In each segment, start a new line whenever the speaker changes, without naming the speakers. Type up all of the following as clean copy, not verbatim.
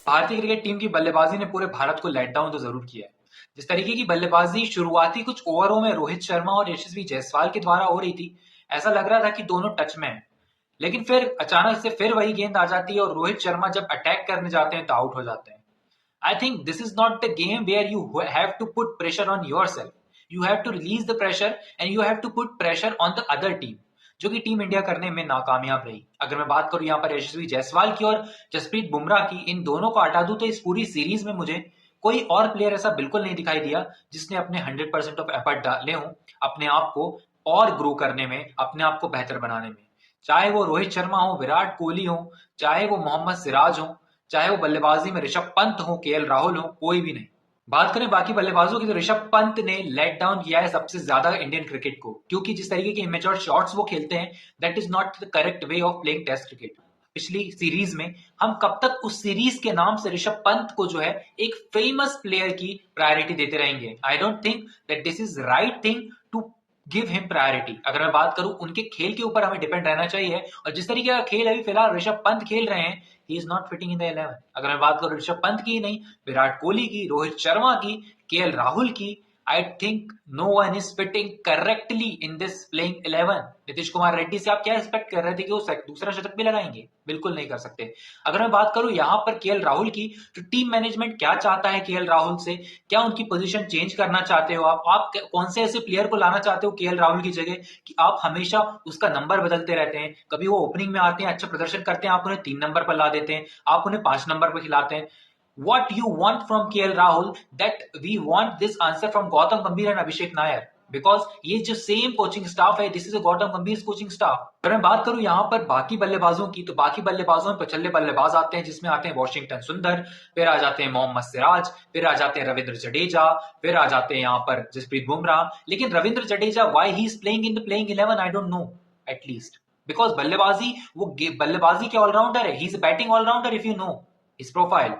भारतीय cricket team की बल्लेबाजी ने पूरे भारत को लेट डाउन तो जरूर किया है। जिस तरीके की बल्लेबाजी शुरुआती कुछ ओवरों में रोहित शर्मा और यशस्वी जायसवाल के द्वारा हो रही थी, ऐसा लग रहा था कि दोनों टच में हैं। लेकिन फिर अचानक से फिर वही गेंद आ जाती है और रोहित शर्मा जब अटैक करने जाते हैं तो आउट हो जाते हैं। I think this is not the game where you have to put pressure on yourself. You have to release the pressure and you have to put pressure on the other team, जो कि team India करने में नाकामयाब रही। अगर मैं बात करूं यहाँ पर यशस्वी जायसवाल की और जसप्रीत बुमराह की, इन दोनों को हटा दूं तो इस पूरी सीरीज में मुझे कोई और प्लेयर ऐसा बिल्कुल नहीं दिखाई दिया जिसने अपने 100% ऑफ एफर्ट डाले हों अपने आप को और ग्रो करने में, अपने आप को बेहतर बनाने में। चाहे वो रोहित शर्मा हो, विराट कोहली हो, चाहे वो मोहम्मद सिराज हो, चाहे वो बल्लेबाजी में ऋषभ पंत हो, केएल राहुल हो, कोई भी नहीं। बात करें बाकी बल्लेबाजों की तो ऋषभ पंत ने लेट डाउन किया है सबसे ज्यादा इंडियन क्रिकेट को, क्योंकि जिस तरीके के इमेच्योर शॉट्स वो खेलते हैं, that is not the correct way of playing test cricket. पिछली सीरीज में हम कब तक उस सीरीज के नाम से ऋषभ पंत को जो है एक फेमस प्लेयर की प्रायोरिटी देते रहेंगे? I don't think that this is right thing to give him priority. अगर मैं बात करूं उनके खेल के ऊपर हमें डिपेंड रहना चाहिए, और जिस तरीके का खेल अभी फिलहाल ऋषभ पंत खेल रहे हैं, he is not fitting in the 11। अगर मैं बात करूं ऋषभ पंत की नहीं, विराट कोहली की, रोहित शर्मा की, केएल राहुल की, I think no one is fitting correctly in this playing 11। Nitish Kumar Reddy से आप क्या एक्सपेक्ट कर रहे थे कि वो दूसरा शतक भी लगाएंगे? बिल्कुल नहीं कर सकते। अगर मैं बात करूं यहाँ पर केएल राहुल की, तो टीम मैनेजमेंट क्या चाहता है केएल राहुल से? क्या उनकी पोजीशन चेंज करना चाहते हो आप कौन से ऐसे प्लेयर को लाना चाहते हो केएल राहुल की जगह कि आप हमेशा उसका नंबर बदलते रहते हैं? कभी वो ओपनिंग में आते हैं, अच्छा प्रदर्शन करते हैं, आप उन्हें 3 नंबर पर ला देते हैं, आप उन्हें 5 नंबर पर खिलाते हैं। What you want from KL Rahul, that we want this answer from Gautam Gambhir and Abhishek Nair, because ये जो सेम कोचिंग स्टाफ है, दिस इज अ गौतम गंभीर कोचिंग स्टाफ। अगर मैं बात करूं यहाँ पर बाकी बल्लेबाजों की, तो बाकी बल्लेबाजों में पछल्ले बल्लेबाज आते हैं, जिसमें आते हैं वॉशिंगटन सुंदर, फिर आ जाते हैं मोहम्मद सिराज, फिर आ जाते हैं रविंद्र जडेजा, फिर आ जाते हैं यहाँ पर जसप्रीत बुमराह। लेकिन Ravindra Jadeja, why he is playing in the playing 11, I don't know at least, because बल्लेबाजी, वो बल्लेबाजी के ऑलराउंडर है, he is batting allrounder. If you know his profile,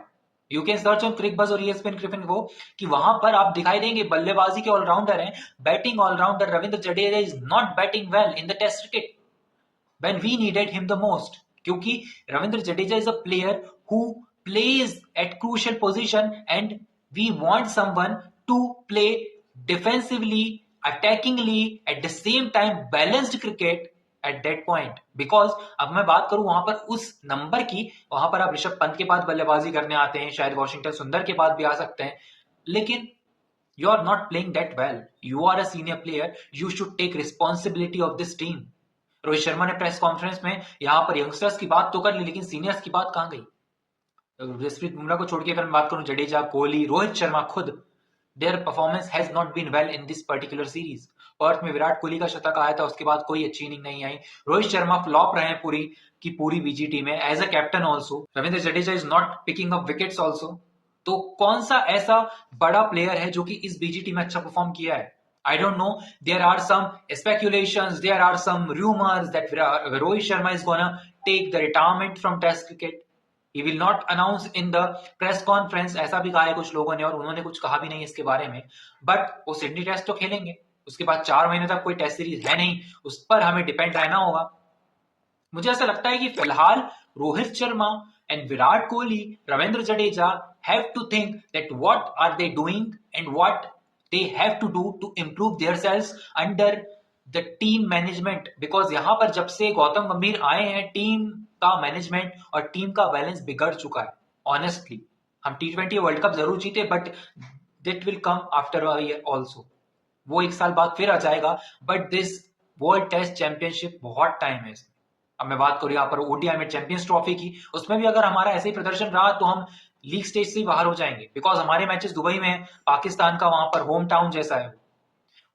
you can search on Cricbuzz और ESPN क्रिफिन को, कि वहां पर आप दिखाई देंगे बल्लेबाजी के ऑलराउंडर हैं, batting allrounder Ravindra Jadeja is not batting well in the test cricket when we needed him the most, क्योंकि Ravindra Jadeja is a player who plays at crucial position and we want someone to play defensively, attackingly, at the same time balanced cricket at that point. Because अब मैं बात करूं वहां पर उस number की, वहां पर आप ऋषभ पंत के बाद बल्लेबाजी करने आते हैं, शायद वॉशिंगटन सुंदर के बाद भी आ सकते हैं, लेकिन you are not playing that well. You are a senior player, you should take responsibility of this team. Rohit Sharma ने प्रेस कॉन्फ्रेंस में यहां पर यंगस्टर्स की बात तो कर ली, लेकिन सीनियर्स की बात कहां गई? जसप्रीत बुमराह को छोड़ के अगर मैं बात करूं, जडेजा, कोहली, रोहित शर्मा खुद, their performance has not been well in this particular series. Perth में विराट कोहली का शतक आया था, उसके बाद कोई अच्छी इनिंग नहीं आई। रोहित शर्मा फ्लॉप रहे हैं पूरी की पूरी बीजीटी में, as a captain also. Ravindra Jadeja is not picking up wickets also. तो कौन सा ऐसा बड़ा प्लेयर है जो कि इस बीजीटी में अच्छा परफॉर्म किया है? I don't know. There are some speculations, there are some rumors that Rohit Sharma is gonna take the retirement from Test cricket. He will not announce in the press conference, ऐसा भी कहा है कुछ लोगों ने, और उन्होंने कुछ कहा भी नहीं इसके बारे में। बट वो सिडनी टेस्ट तो खेलेंगे, उसके बाद 4 महीने तक कोई टेस्ट सीरीज है नहीं, उस पर हमें डिपेंड रहना होगा। मुझे ऐसा लगता है कि फिलहाल Rohit Sharma and Virat Kohli, Ravindra Jadeja have to think that what are they doing and what they have to do to improve themselves under the team management, because यहां पर जब से गौतम गंभीर आए हैं, टीम का मैनेजमेंट और टीम का बैलेंस बिगड़ चुका है। ऑनेस्टली, हम T20 वर्ल्ड कप जरूर जीते, but that will come after a year also. वो 1 साल बाद फिर आ जाएगा, but this world test championship बहुत टाइम है इसमें। अब मैं बात करूं यहाँ पर ODI में चैंपियंस ट्रॉफी की, उसमें भी अगर हमारा ऐसे ही प्रदर्शन रहा तो हम लीग स्टेज से ही बाहर हो जाएंगे, बिकॉज हमारे मैचेस दुबई में है, पाकिस्तान का वहां पर होम टाउन जैसा है,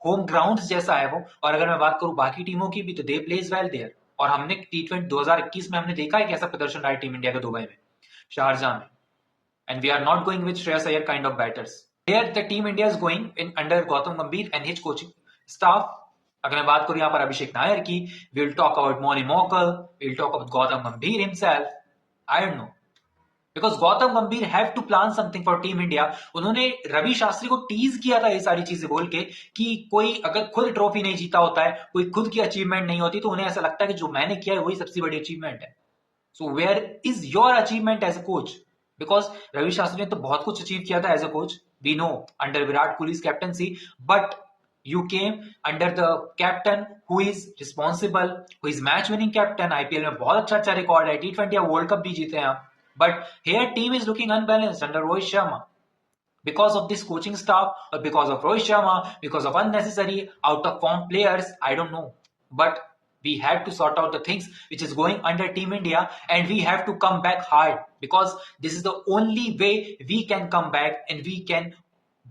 होम ग्राउंड जैसा है वो। और अगर मैं बात करूं बाकी टीमों की भी, तो दे प्लेज वेल देयर, और हमने T20 2021 में हमने देखा है कैसा प्रदर्शन रहा है टीम इंडिया का दुबई में, शारजाह में, and we are not going with Shreyas Iyer kind of batters. There the team India is going in under Gautam Gambhir and his coaching staff. अगर मैं बात करूं यहाँ पर अभिषेक नायर की, वी विल टॉक अबाउट मोनी Morkel, we will talk about Gautam Gambhir himself. I don't know, because Gautam Gambhir have to plan something for team India. उन्होंने रवि शास्त्री को टीज किया था ये सारी चीजें बोल के कि कोई अगर खुद ट्रॉफी नहीं जीता होता है, कोई खुद की अचीवमेंट नहीं होती, तो उन्हें ऐसा लगता है कि जो मैंने किया है वही सबसे बड़ी अचीवमेंट है। So where is your achievement as a coach? Because Ravi Shastri ने तो बहुत कुछ अचीव किया था as a coach, we know, under Virat Kohli's captaincy, but you came under the captain who is responsible, who is match winning captain. IPL में बहुत अच्छा अच्छा रिकॉर्ड है, T20 या वर्ल्ड कप भी जीते हैं आप, but here team is looking unbalanced under Rohit Sharma because of this coaching staff or because of Rohit Sharma, because of unnecessary out of form players, I don't know, but we have to sort out the things which is going under Team India, and we have to come back hard, because this is the only way we can come back and we can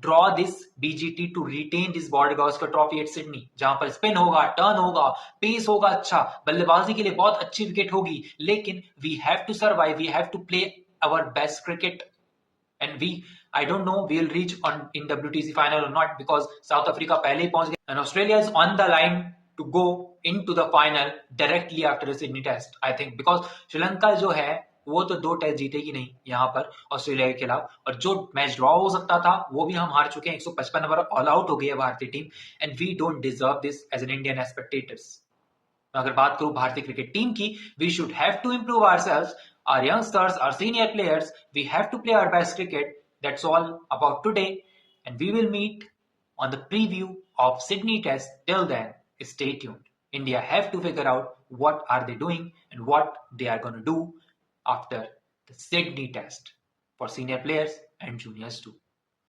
draw this BGT to retain this Border Gavaskar Trophy at Sydney, जहां पर spin होगा, turn होगा, pace होगा, अच्छा बल्लेबाजी के लिए बहुत अच्छी विकेट होगी, लेकिन we have to survive, we have to play our best cricket, and I don't know we'll reach on in WTC final or not, because South Africa पहले ही पहुंच गया and Australia is on the line to go into the final directly after the Sydney test, I think, because Sri Lanka जो है वो तो 2 test जीतेगी नहीं यहाँ पर ऑस्ट्रेलिया के खिलाफ, और जो मैच ड्रॉ हो सकता था वो भी हम हार चुके हैं, 155 नंबर ऑल आउट हो गई है भारतीय टीम, and we don't deserve this as an Indian spectators. अगर बात करूं भारतीय क्रिकेट टीम की, we should have to improve ourselves, our youngsters, our senior players, we have to play our best cricket. That's all about today, and we will meet on the preview of Sydney Test. Till then, stay tuned. India have to figure out what are they doing and what they are going to do after the Sydney Test for senior players and juniors too.